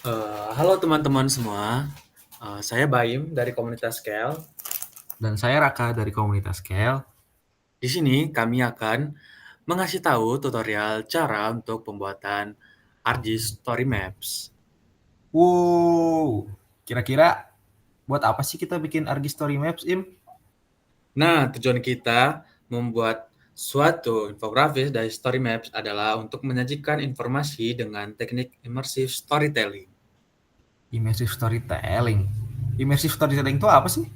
Halo teman-teman semua, saya Baim dari komunitas Scale. Dan saya Raka dari komunitas Kel. Di sini kami akan mengasih tahu tutorial cara untuk pembuatan ArcGIS Story Maps. Wow, kira-kira buat apa sih kita bikin ArcGIS Story Maps, Im? Nah, tujuan kita membuat suatu infografis dari Story Maps adalah untuk menyajikan informasi dengan teknik immersive storytelling. Immersive Storytelling. Immersive Storytelling itu apa sih?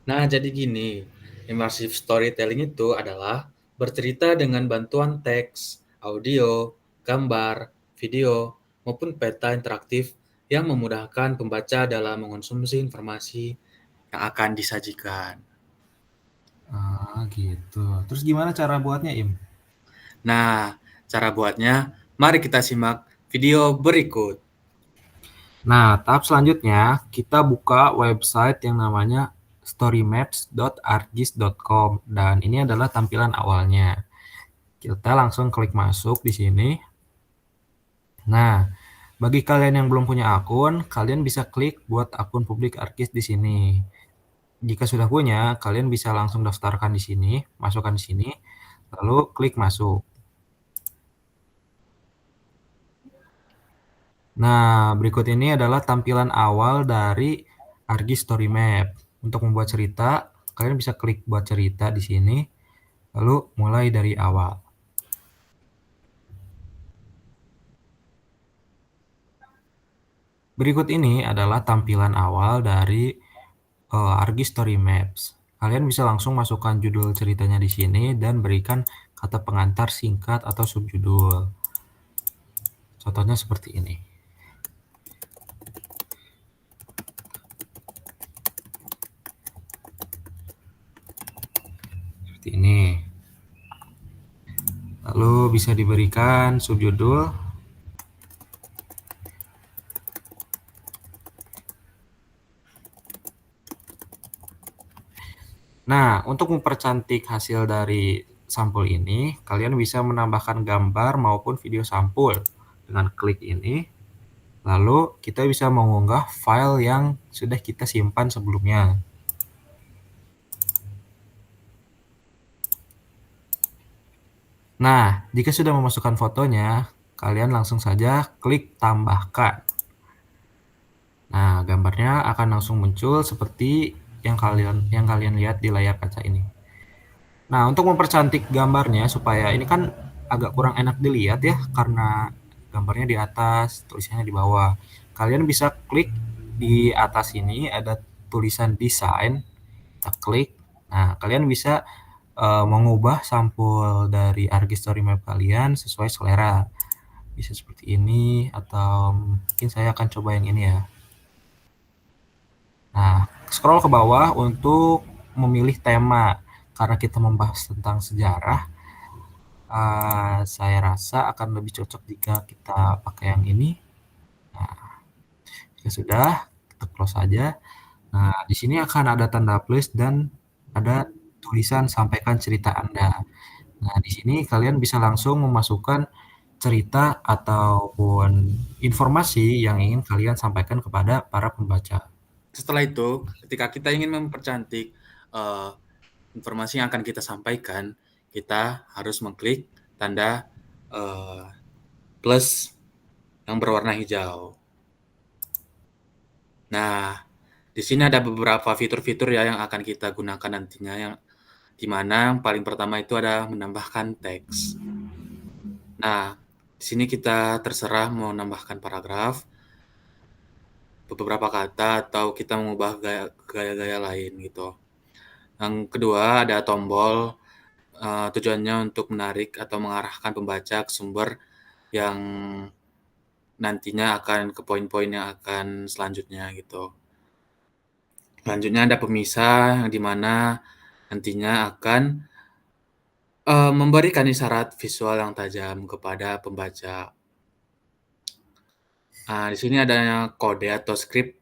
Nah, jadi gini, immersive storytelling itu adalah bercerita dengan bantuan teks, audio, gambar, video, maupun peta interaktif yang memudahkan pembaca dalam mengonsumsi informasi yang akan disajikan. Ah, gitu. Terus gimana cara buatnya, Im? Nah, cara buatnya, mari kita simak video berikut. Nah, tahap selanjutnya kita buka website yang namanya storymaps.arcgis.com dan ini adalah tampilan awalnya. Kita langsung klik masuk di sini. Nah, bagi kalian yang belum punya akun, kalian bisa klik buat akun publik ArcGIS di sini. Jika sudah punya, kalian bisa langsung daftarkan di sini, masukkan di sini, lalu klik masuk. Nah, berikut ini adalah tampilan awal dari ArcGIS Story Map. Untuk membuat cerita, kalian bisa klik buat cerita di sini, lalu mulai dari awal. Berikut ini adalah tampilan awal dari ArcGIS Story Maps. Kalian bisa langsung masukkan judul ceritanya di sini dan berikan kata pengantar singkat atau subjudul. Contohnya seperti ini. Seperti ini. Lalu bisa diberikan subjudul. Nah, untuk mempercantik hasil dari sampul ini, kalian bisa menambahkan gambar maupun video sampul dengan klik ini. Lalu kita bisa mengunggah file yang sudah kita simpan sebelumnya. Nah, jika sudah memasukkan fotonya, kalian langsung saja klik tambahkan. Nah, gambarnya akan langsung muncul seperti yang kalian lihat di layar kaca ini. Nah, untuk mempercantik gambarnya supaya ini kan agak kurang enak dilihat ya karena gambarnya di atas, tulisannya di bawah. Kalian bisa klik di atas ini ada tulisan desain, kita klik. Nah, kalian bisa mengubah sampul dari ArcGIS Story Map kalian sesuai selera. Bisa seperti ini atau mungkin saya akan coba yang ini ya. Nah, scroll ke bawah untuk memilih tema. Karena kita membahas tentang sejarah, saya rasa akan lebih cocok jika kita pakai yang ini. Nah, jika sudah, kita close saja. Nah, di sini akan ada tanda plus dan ada tulisan sampaikan cerita Anda. Nah, di sini kalian bisa langsung memasukkan cerita ataupun informasi yang ingin kalian sampaikan kepada para pembaca. Setelah itu, ketika kita ingin mempercantik eh, informasi yang akan kita sampaikan, kita harus mengklik tanda eh, plus yang berwarna hijau. Nah, di sini ada beberapa fitur-fitur ya yang akan kita gunakan nantinya, yang di mana yang paling pertama itu ada menambahkan teks. Nah, di sini kita terserah mau menambahkan paragraf, beberapa kata, atau kita mengubah gaya-gaya lain gitu. Yang kedua ada tombol, tujuannya untuk menarik atau mengarahkan pembaca ke sumber yang nantinya akan ke poin-poin yang akan selanjutnya gitu. Selanjutnya ada pemisah yang di mana nantinya akan memberikan isyarat visual yang tajam kepada pembaca. Nah, di sini adanya kode atau skrip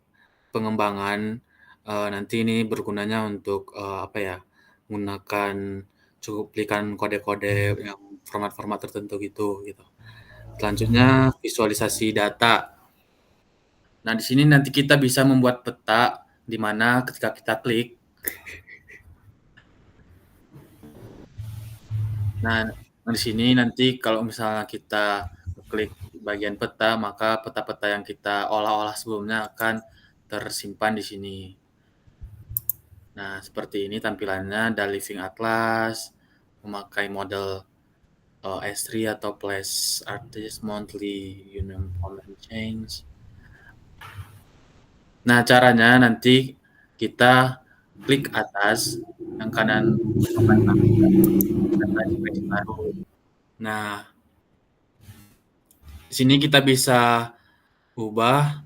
pengembangan, nanti ini bergunanya untuk, apa ya, menggunakan cuplikan kode-kode yang format-format tertentu gitu. Selanjutnya visualisasi data. Nah, di sini nanti kita bisa membuat peta di mana ketika kita klik. Nah, di sini nanti kalau misalnya kita klik bagian peta, maka peta-peta yang kita olah-olah sebelumnya akan tersimpan di sini. Nah, seperti ini tampilannya, The Living Atlas, memakai model S3 atau Flash Artist Monthly Uniform Change. Nah, caranya nanti kita klik atas, yang kanan akan tampilkan data space baru. Nah, di sini kita bisa ubah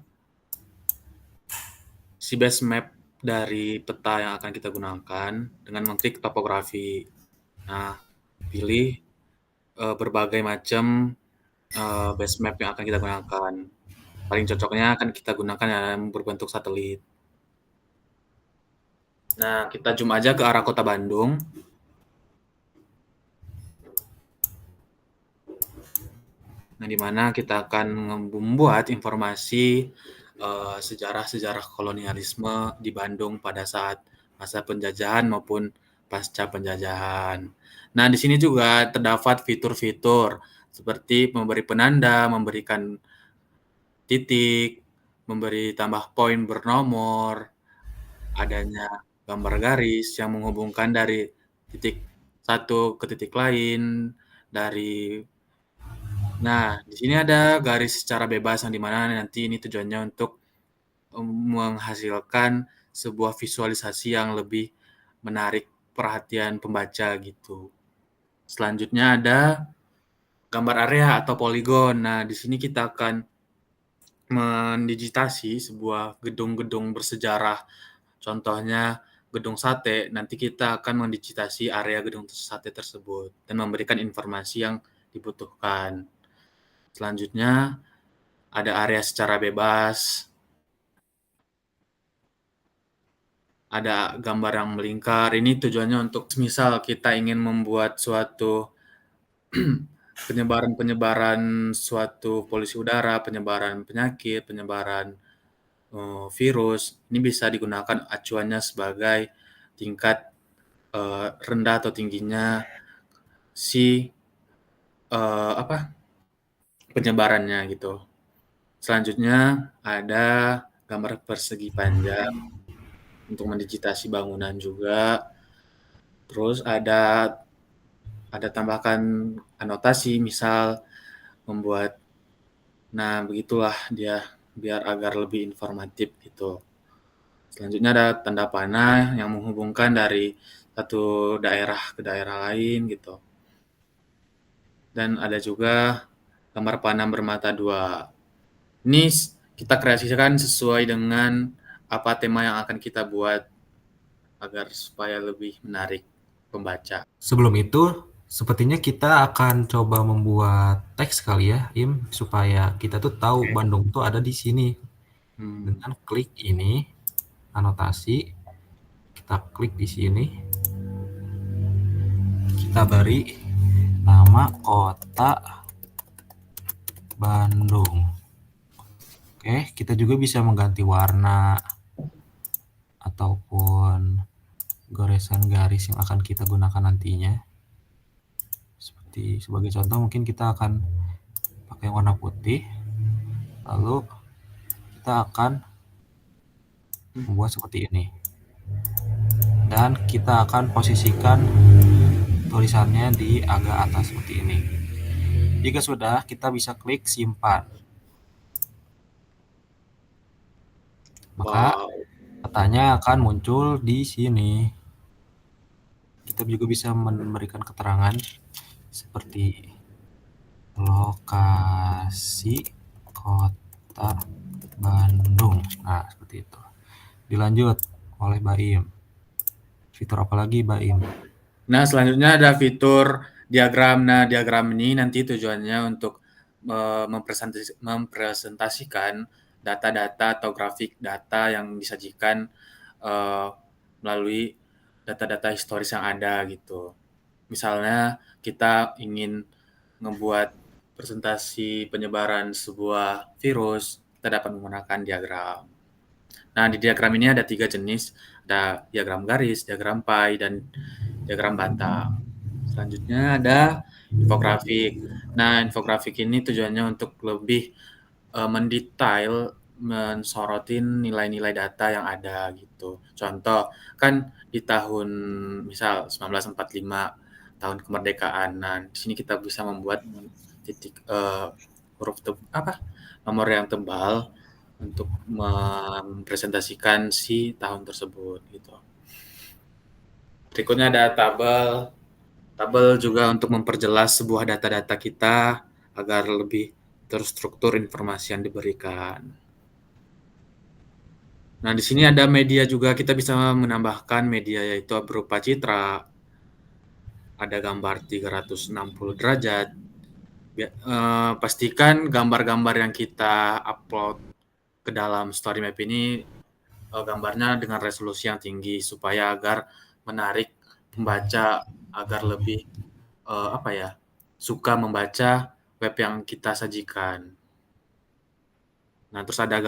si base map dari peta yang akan kita gunakan dengan mengklik topografi. Nah, pilih berbagai macam base map yang akan kita gunakan. Paling cocoknya akan kita gunakan yang berbentuk satelit. Nah, kita zoom aja ke arah kota Bandung. Nah, di mana kita akan membuat informasi sejarah-sejarah kolonialisme di Bandung pada saat masa penjajahan maupun pasca penjajahan. Nah, di sini juga terdapat fitur-fitur seperti memberi penanda, memberikan titik, memberi tambah poin bernomor, adanya gambar garis yang menghubungkan dari titik satu ke titik lain, dari nah, di sini ada garis secara bebas yang di mana nanti ini tujuannya untuk menghasilkan sebuah visualisasi yang lebih menarik perhatian pembaca gitu. Selanjutnya ada gambar area atau poligon. Nah, di sini kita akan mendigitasi sebuah gedung-gedung bersejarah. Contohnya gedung sate, nanti kita akan mendigitasi area gedung sate tersebut dan memberikan informasi yang dibutuhkan. Selanjutnya ada area secara bebas, ada gambar yang melingkar. Ini tujuannya untuk misal kita ingin membuat suatu penyebaran-penyebaran suatu polusi udara, penyebaran penyakit, penyebaran virus, ini bisa digunakan acuannya sebagai tingkat rendah atau tingginya si apa penyebarannya gitu. Selanjutnya ada gambar persegi panjang untuk mendigitasi bangunan juga. Terus ada tambahkan anotasi, misal membuat, nah begitulah dia biar agar lebih informatif gitu. Selanjutnya ada tanda panah yang menghubungkan dari satu daerah ke daerah lain gitu. Dan ada juga gambar panah bermata dua. Ini kita kreasikan sesuai dengan apa tema yang akan kita buat agar supaya lebih menarik pembaca. Sebelum itu, sepertinya kita akan coba membuat teks kali ya, Im, supaya kita tuh tahu Oke. Bandung tuh ada di sini. Hmm. Dengan klik ini, anotasi, kita klik di sini, kita beri nama kota Bandung. Oke, kita juga bisa mengganti warna ataupun goresan garis yang akan kita gunakan nantinya. Seperti sebagai contoh mungkin kita akan pakai warna putih, lalu kita akan membuat seperti ini. Dan kita akan posisikan tulisannya di agak atas seperti ini. Jika sudah, kita bisa klik simpan. Maka Wow. petanya akan muncul di sini. Kita juga bisa memberikan keterangan seperti lokasi kota Bandung. Nah, seperti itu. Dilanjut oleh Baim. Fitur apa lagi, Baim? Nah, selanjutnya ada fitur diagram. Nah, diagram ini nanti tujuannya untuk mempresentasikan data-data atau grafik data yang disajikan uh, melalui data-data historis yang ada gitu. Misalnya kita ingin membuat presentasi penyebaran sebuah virus, kita dapat menggunakan diagram. Nah, di diagram ini ada 3 jenis, ada diagram garis, diagram pie, dan diagram batang. Selanjutnya ada infografik. Nah, infografik ini tujuannya untuk lebih mendetail, mensorotin nilai-nilai data yang ada gitu. Contoh, kan di tahun misal 1945, tahun kemerdekaan. Nah, di sini kita bisa membuat titik huruf nomor yang tebal untuk mempresentasikan si tahun tersebut gitu. Berikutnya ada tabel. Tabel juga untuk memperjelas sebuah data-data kita agar lebih terstruktur informasi yang diberikan. Nah, di sini ada media juga, kita bisa menambahkan media yaitu berupa citra, ada gambar 360 derajat. Pastikan gambar-gambar yang kita upload ke dalam story map ini gambarnya dengan resolusi yang tinggi supaya agar menarik pembaca agar lebih suka membaca web yang kita sajikan. Nah, terus ada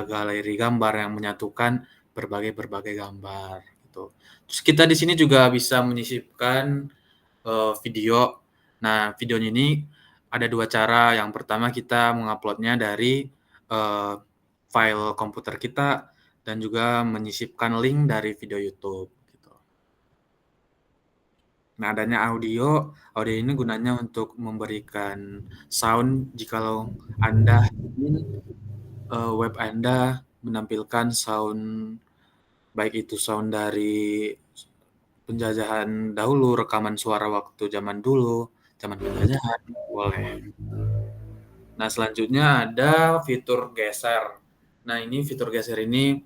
galeri gambar yang menyatukan berbagai gambar gitu. Terus kita di sini juga bisa menyisipkan video. Nah, videonya ini ada 2 cara. Yang pertama kita menguploadnya dari file komputer kita dan juga menyisipkan link dari video YouTube gitu. Nah, adanya audio ini gunanya untuk memberikan sound jikalau Anda ingin web Anda menampilkan sound, baik itu sound dari penjajahan dahulu, rekaman suara waktu zaman dulu, zaman penjajahan, boleh. Nah, selanjutnya ada fitur geser. Nah, ini fitur geser ini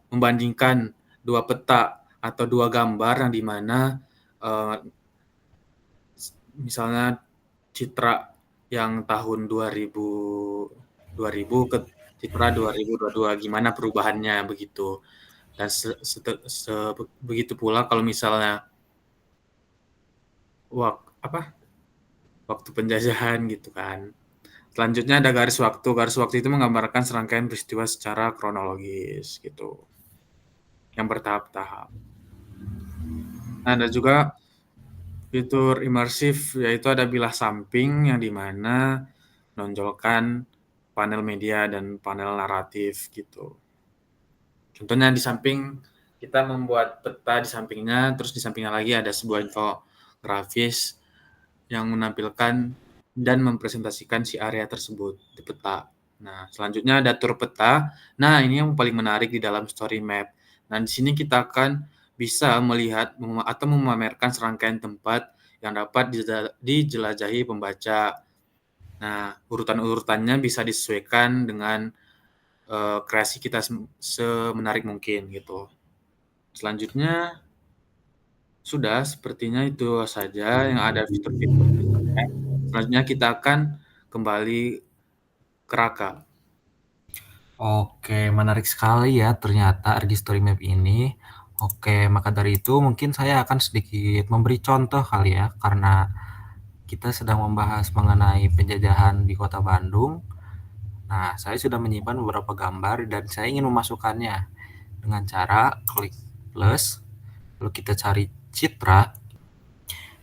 membandingkan 2 peta atau 2 gambar yang di mana misalnya citra yang tahun 2000 ke citra 2022, gimana perubahannya begitu. Dan begitu pula kalau misalnya waktu penjajahan gitu kan. Selanjutnya ada garis waktu. Garis waktu itu menggambarkan serangkaian peristiwa secara kronologis gitu, yang bertahap-tahap. Nah, ada juga fitur imersif, yaitu ada bilah samping yang dimana menonjolkan panel media dan panel naratif gitu. Contohnya di samping kita membuat peta di sampingnya, terus di sampingnya lagi ada sebuah infografis yang menampilkan dan mempresentasikan si area tersebut di peta. Nah, selanjutnya ada tur peta. Nah, ini yang paling menarik di dalam story map. Nah, di sini kita akan bisa melihat atau memamerkan serangkaian tempat yang dapat dijelajahi pembaca. Nah, urutan-urutannya bisa disesuaikan dengan kreasi kita semenarik mungkin gitu. Selanjutnya sudah, sepertinya itu saja yang ada fitur-fitur. Selanjutnya kita akan kembali ke Raka. Oke, menarik sekali ya ternyata Story Map ini. Oke, maka dari itu mungkin saya akan sedikit memberi contoh kali ya, karena kita sedang membahas mengenai penjajahan di Kota Bandung. Nah, saya sudah menyimpan beberapa gambar dan saya ingin memasukkannya dengan cara klik plus, lalu kita cari citra.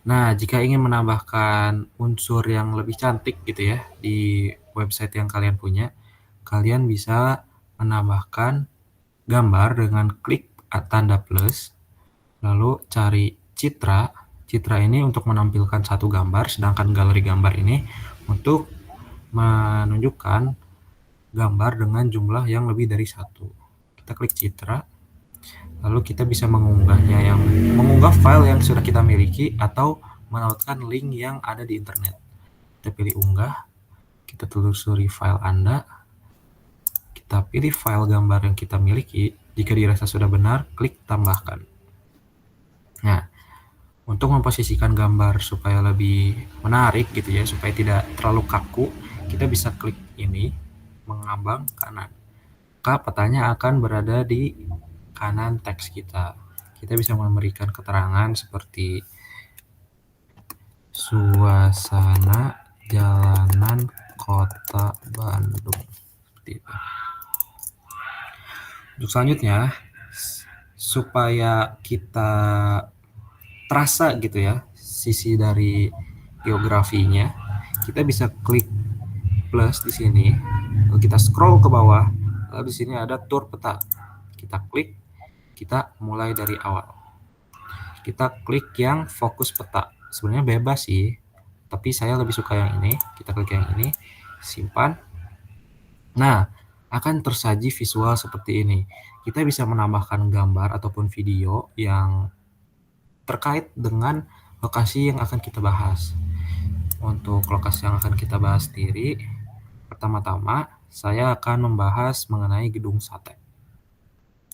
Nah, jika ingin menambahkan unsur yang lebih cantik gitu ya di website yang kalian punya, kalian bisa menambahkan gambar dengan klik tanda plus, lalu cari citra. Citra ini untuk menampilkan satu gambar, sedangkan galeri gambar ini untuk menunjukkan gambar dengan jumlah yang lebih dari satu. Kita klik citra, lalu kita bisa mengunggah file yang sudah kita miliki atau menautkan link yang ada di internet. Kita pilih unggah, kita telusuri file Anda, kita pilih file gambar yang kita miliki. Jika dirasa sudah benar, klik tambahkan. Nah, untuk memposisikan gambar supaya lebih menarik gitu ya, supaya tidak terlalu kaku, kita bisa klik ini, mengambang kanan. Maka petanya akan berada di kanan teks kita. Kita bisa memberikan keterangan seperti suasana jalanan Kota Bandung. Seperti itu. Untuk selanjutnya, supaya kita terasa gitu ya sisi dari geografinya, kita bisa klik plus di sini, lalu kita scroll ke bawah, lalu di sini ada tur peta. Kita klik, kita mulai dari awal. Kita klik yang fokus peta. Sebenarnya bebas sih, tapi saya lebih suka yang ini. Kita klik yang ini, simpan. Nah, akan tersaji visual seperti ini. Kita bisa menambahkan gambar ataupun video yang terkait dengan lokasi yang akan kita bahas. Untuk lokasi yang akan kita bahas sendiri, pertama-tama saya akan membahas mengenai gedung sate.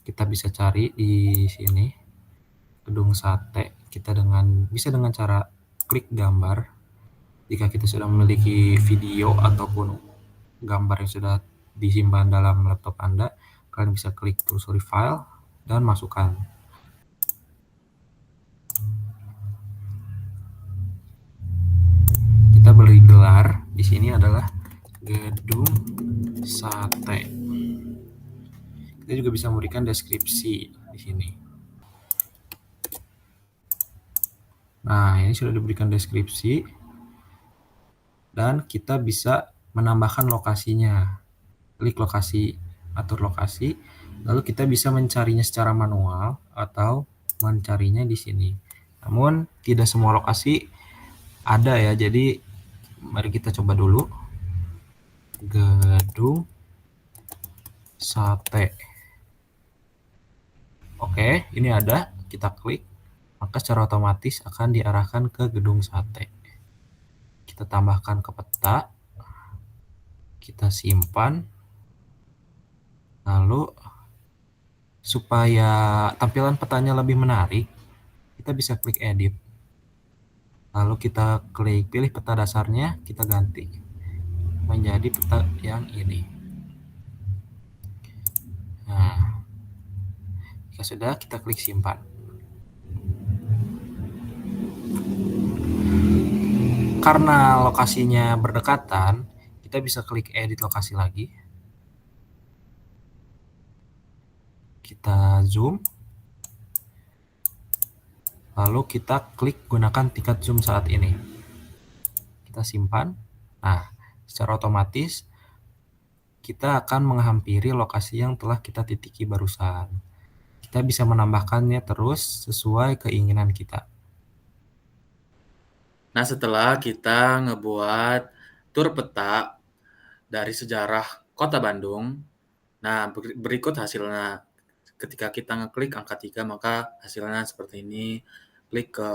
Kita bisa cari di sini gedung sate. Kita bisa dengan cara klik gambar. Jika kita sudah memiliki video ataupun gambar yang sudah disimpan dalam laptop Anda, kalian bisa klik telusuri file dan masukkan. Kita beri gelar di sini adalah gedung sate. Kita juga bisa memberikan deskripsi di sini. Nah, ini sudah diberikan deskripsi dan kita bisa menambahkan lokasinya. Klik lokasi, atur lokasi, lalu kita bisa mencarinya secara manual atau mencarinya di sini. Namun tidak semua lokasi ada ya, jadi mari kita coba dulu. Gedung sate. Oke, ini ada, kita klik, maka secara otomatis akan diarahkan ke gedung sate. Kita tambahkan ke peta, kita simpan, lalu supaya tampilan petanya lebih menarik, kita bisa klik edit. Lalu kita klik pilih peta dasarnya, kita ganti menjadi peta yang ini. Nah, jika sudah, kita klik simpan. Karena lokasinya berdekatan, kita bisa klik edit lokasi lagi. Kita zoom. Lalu kita klik gunakan tingkat zoom saat ini. Kita simpan. Nah, secara otomatis kita akan menghampiri lokasi yang telah kita titiki barusan. Kita bisa menambahkannya terus sesuai keinginan kita. Nah, setelah kita ngebuat tur peta dari sejarah Kota Bandung, nah berikut hasilnya. Ketika kita ngeklik angka 3, maka hasilnya seperti ini. Klik ke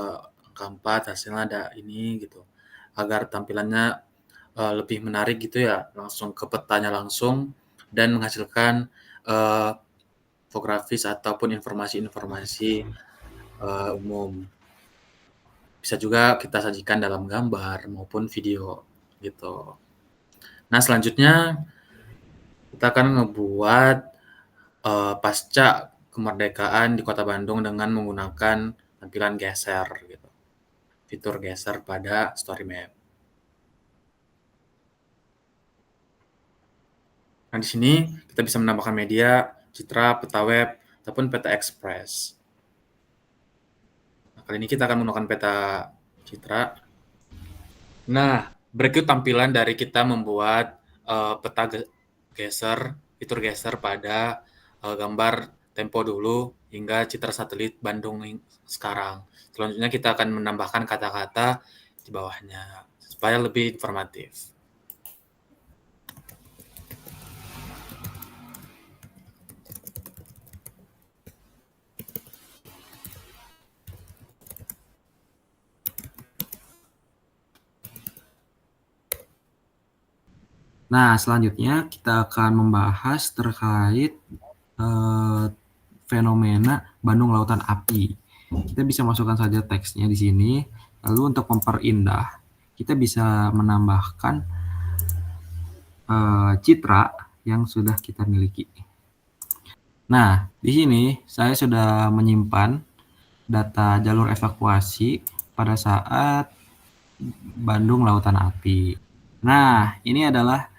angka 4, hasilnya ada ini gitu. Agar tampilannya lebih menarik gitu ya, langsung ke petanya langsung dan menghasilkan infografis ataupun informasi-informasi umum. Bisa juga kita sajikan dalam gambar maupun video gitu. Nah, selanjutnya kita akan ngebuat pasca kemerdekaan di Kota Bandung dengan menggunakan tampilan geser gitu. Fitur geser pada story map. Nah, di sini kita bisa menambahkan media, citra, peta web, ataupun peta ekspres. Nah, kali ini kita akan menggunakan peta citra. Nah, berikut tampilan dari kita membuat peta geser, fitur geser pada gambar tempo dulu hingga citra satelit Bandung sekarang. Selanjutnya kita akan menambahkan kata-kata di bawahnya supaya lebih informatif. Nah, selanjutnya kita akan membahas terkait fenomena Bandung Lautan Api. Kita bisa masukkan saja teksnya di sini. Lalu untuk memperindah, kita bisa menambahkan citra yang sudah kita miliki. Nah, di sini saya sudah menyimpan data jalur evakuasi pada saat Bandung Lautan Api. Nah, ini adalah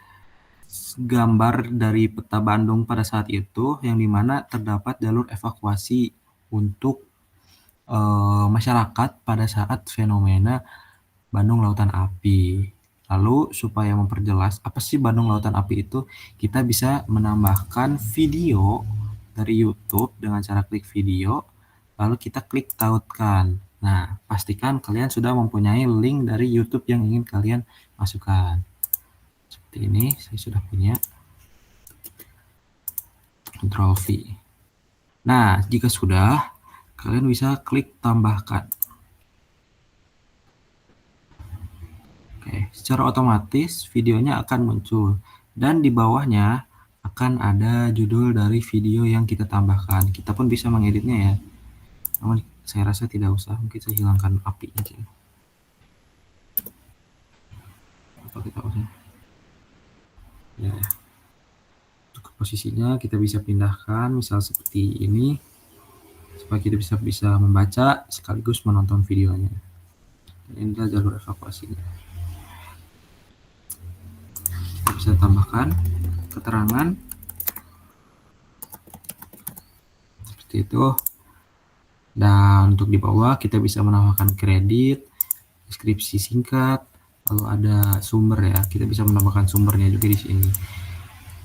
gambar dari peta Bandung pada saat itu, yang dimana terdapat jalur evakuasi untuk masyarakat pada saat fenomena Bandung Lautan Api. Lalu supaya memperjelas apa sih Bandung Lautan Api itu, kita bisa menambahkan video dari YouTube dengan cara klik video, lalu kita klik tautkan. Nah, pastikan kalian sudah mempunyai link dari YouTube yang ingin kalian masukkan. Seperti ini, saya sudah punya. Ctrl V. Nah, jika sudah, kalian bisa klik tambahkan. Oke, secara otomatis videonya akan muncul dan di bawahnya akan ada judul dari video yang kita tambahkan. Kita pun bisa mengeditnya ya. Namun saya rasa tidak usah, mungkin saya hilangkan apinya aja. Apa kita usah? Ya. Untuk posisinya kita bisa pindahkan, misal seperti ini, supaya kita bisa membaca sekaligus menonton videonya. Dan inilah jalur evakuasinya. Kita bisa tambahkan keterangan seperti itu, dan untuk di bawah kita bisa menambahkan kredit, deskripsi singkat, lalu ada sumber ya, kita bisa menambahkan sumbernya juga di sini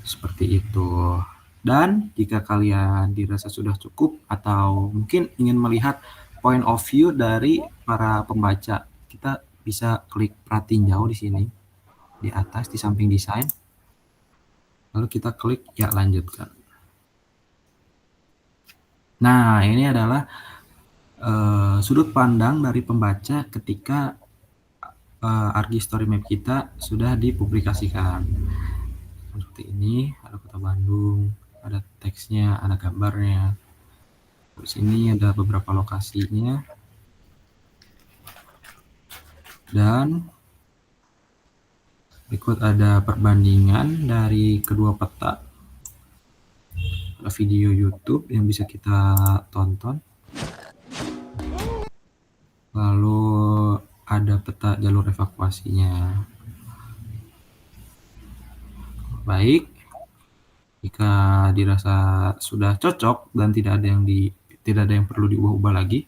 seperti itu. Dan jika kalian dirasa sudah cukup atau mungkin ingin melihat point of view dari para pembaca, kita bisa klik perhatiin jauh di sini di atas di samping desain, lalu kita klik ya lanjutkan. Nah, ini adalah sudut pandang dari pembaca ketika ArcGIS Story Map kita sudah dipublikasikan. Seperti ini, ada kota Bandung, ada teksnya, ada gambarnya. Di sini ada beberapa lokasinya. Dan berikut ada perbandingan dari kedua peta. Ada video YouTube yang bisa kita tonton. Lalu ada peta jalur evakuasinya. Baik, jika dirasa sudah cocok dan tidak ada yang perlu diubah-ubah lagi,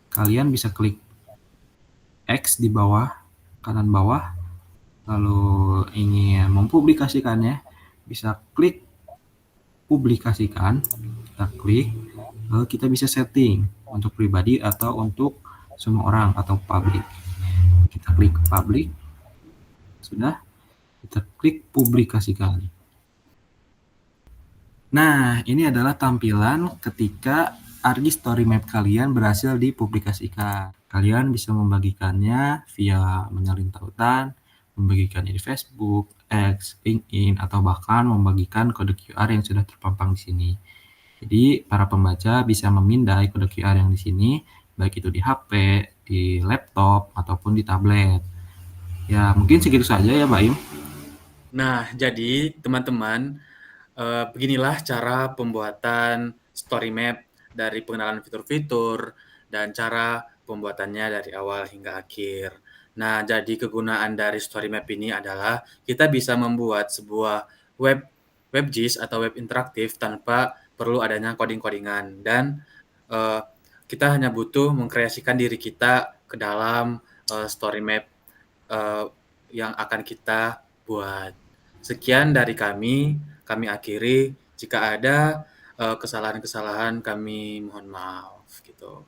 kalian bisa klik X di bawah, kanan bawah, lalu ingin mempublikasikannya, bisa klik publikasikan, kita klik, lalu kita bisa setting untuk pribadi atau untuk semua orang atau public. Kita klik public, sudah, kita klik publikasikan. Nah, ini adalah tampilan ketika ArcGIS Story Map kalian berhasil dipublikasikan. Kalian bisa membagikannya via menyalin tautan, membagikannya di Facebook, X, LinkedIn, atau bahkan membagikan kode QR yang sudah terpampang di sini. Jadi, para pembaca bisa memindai kode QR yang di sini, baik itu di HP, di laptop, ataupun di tablet. Ya, mungkin segitu saja ya, Mbak Im. Nah, jadi teman-teman, beginilah cara pembuatan story map dari pengenalan fitur-fitur dan cara pembuatannya dari awal hingga akhir. Nah, jadi kegunaan dari story map ini adalah kita bisa membuat sebuah WebGIS atau web interaktif tanpa perlu adanya coding-codingan dan kita hanya butuh mengkreasikan diri kita ke dalam story map yang akan kita buat. Sekian dari kami akhiri. Jika ada kesalahan-kesalahan kami mohon maaf gitu.